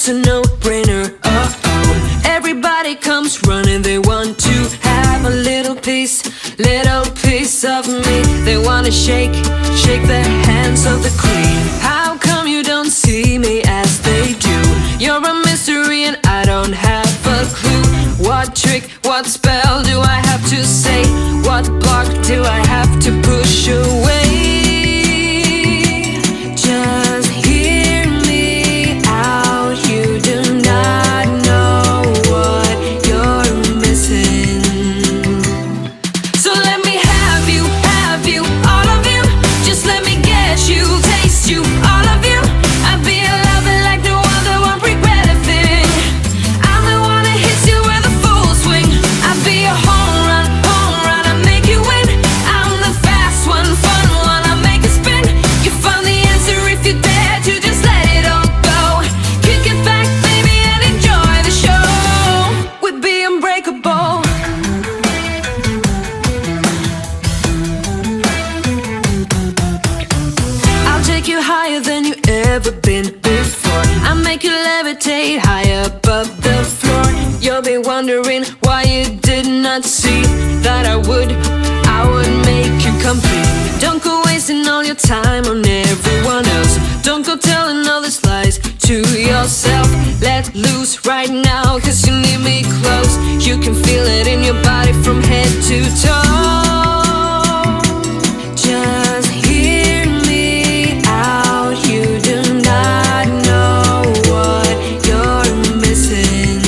it's a no-brainer. Oh, everybody comes running, they want to have a little piece of me. They wanna shake the hands of the queen. How come you don't see me as they do? You're a mystery and I don't have a clue. What trick, what spell do I have to say? What block do I have to push away? Just hear me out, you do not know what you're missing. So let me have you, all of you. Just let me get you, taste you, all of you. I'd be a lover like the one that won't regret a thing. I'm the one that hits you with a full swing. I'd be a home run, I make you win. I'm the fast one, fun one, I make it spin. You find the answer if you dare to just let it all go. Kick it back, baby, and enjoy the show. We'd be unbreakable. I'll take you higher than you ever been before. I make you levitate high above the floor. You'll be wondering why you did not see that I would make you complete. Don't go wasting all your time on everyone else. Don't go telling all these lies to yourself. Let loose right now, cause you need me close. You can feel it in your body from head to toe. Just hear me out, you do not know what you're missing.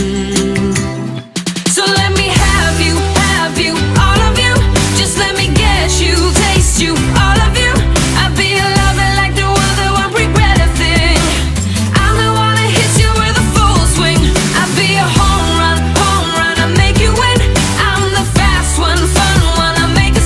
So let me have you, all of you. Just let me get you, taste you, all of you. I'd be a lover like the one that won't regret a thing. I'm the one that hits you with a full swing. I'd be a home run, I make you win. I'm the fast one, fun one, I make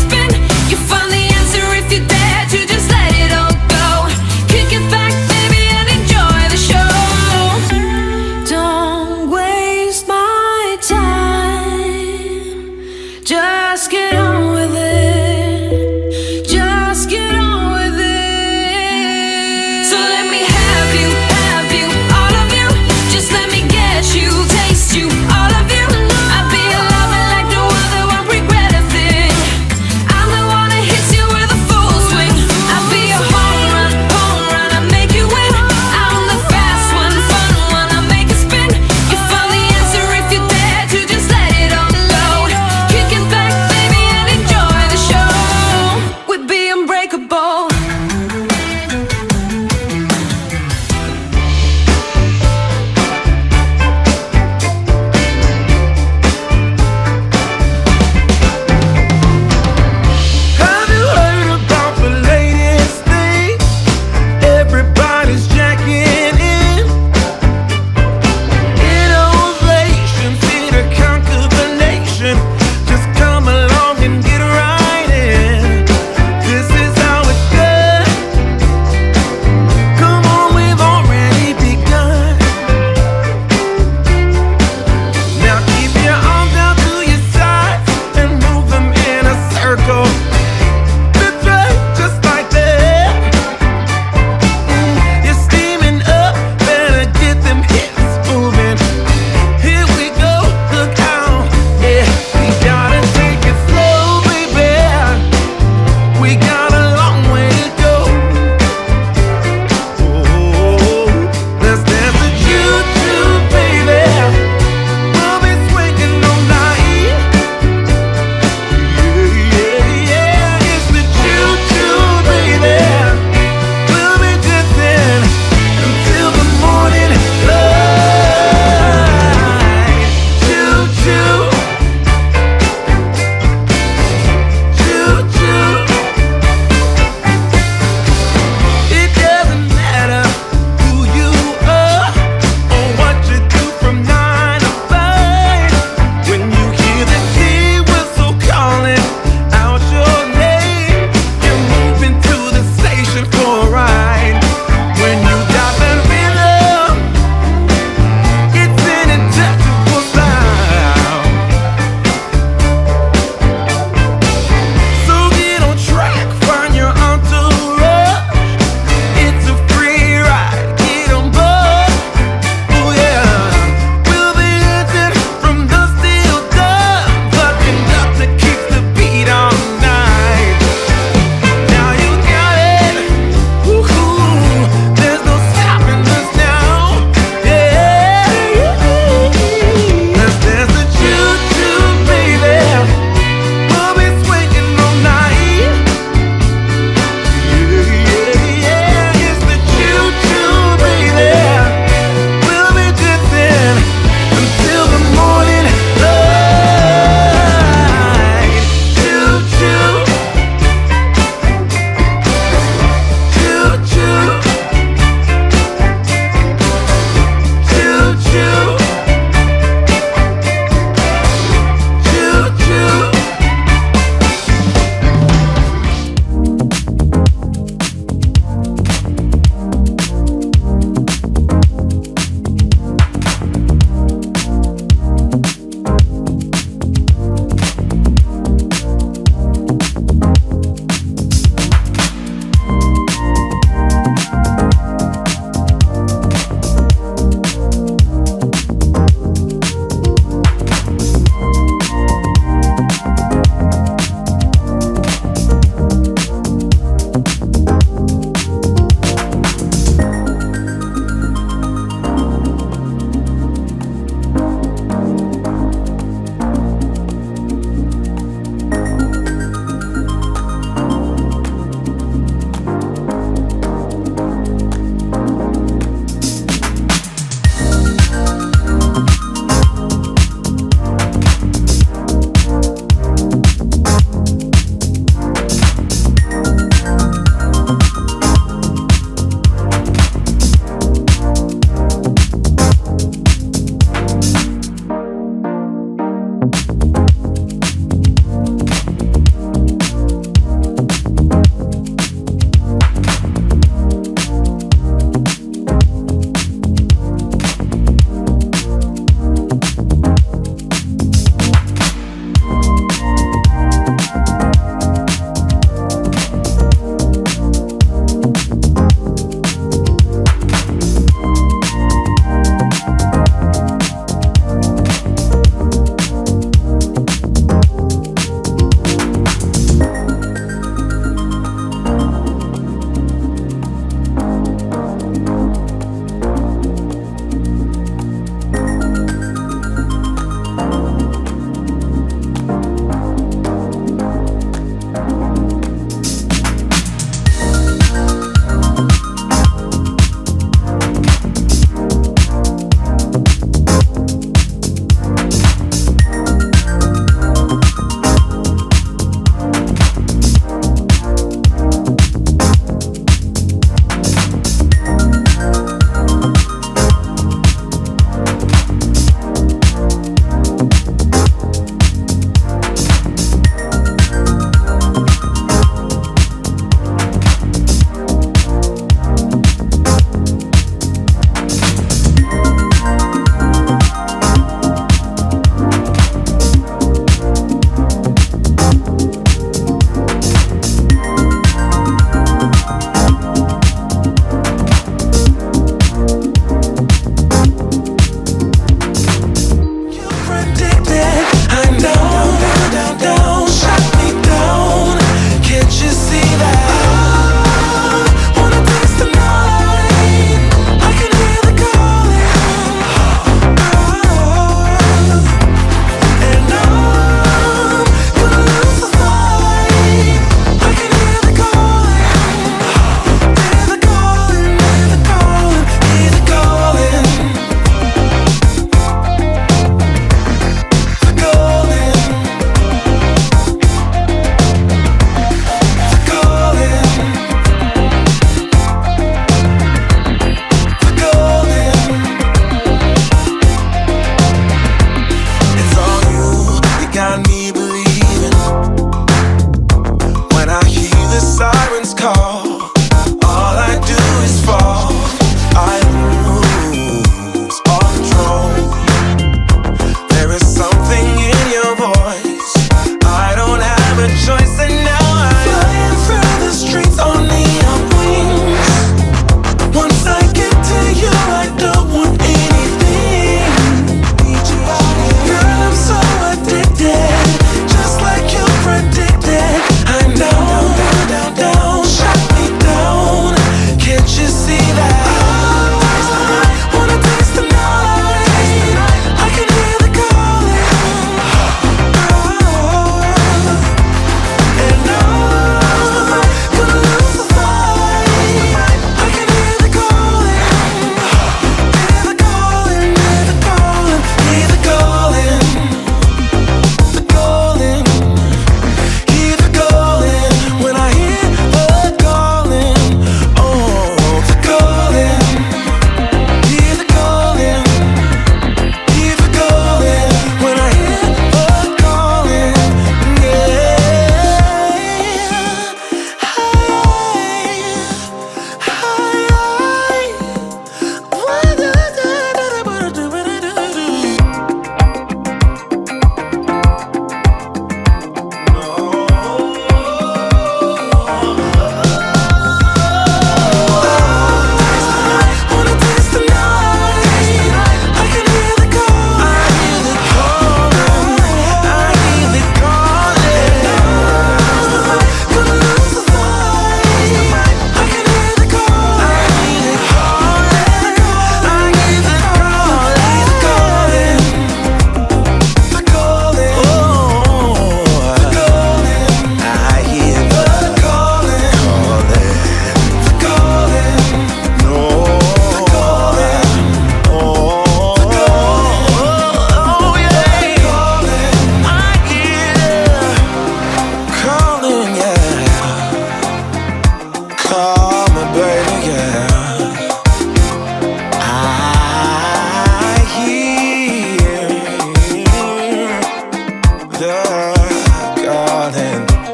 garden.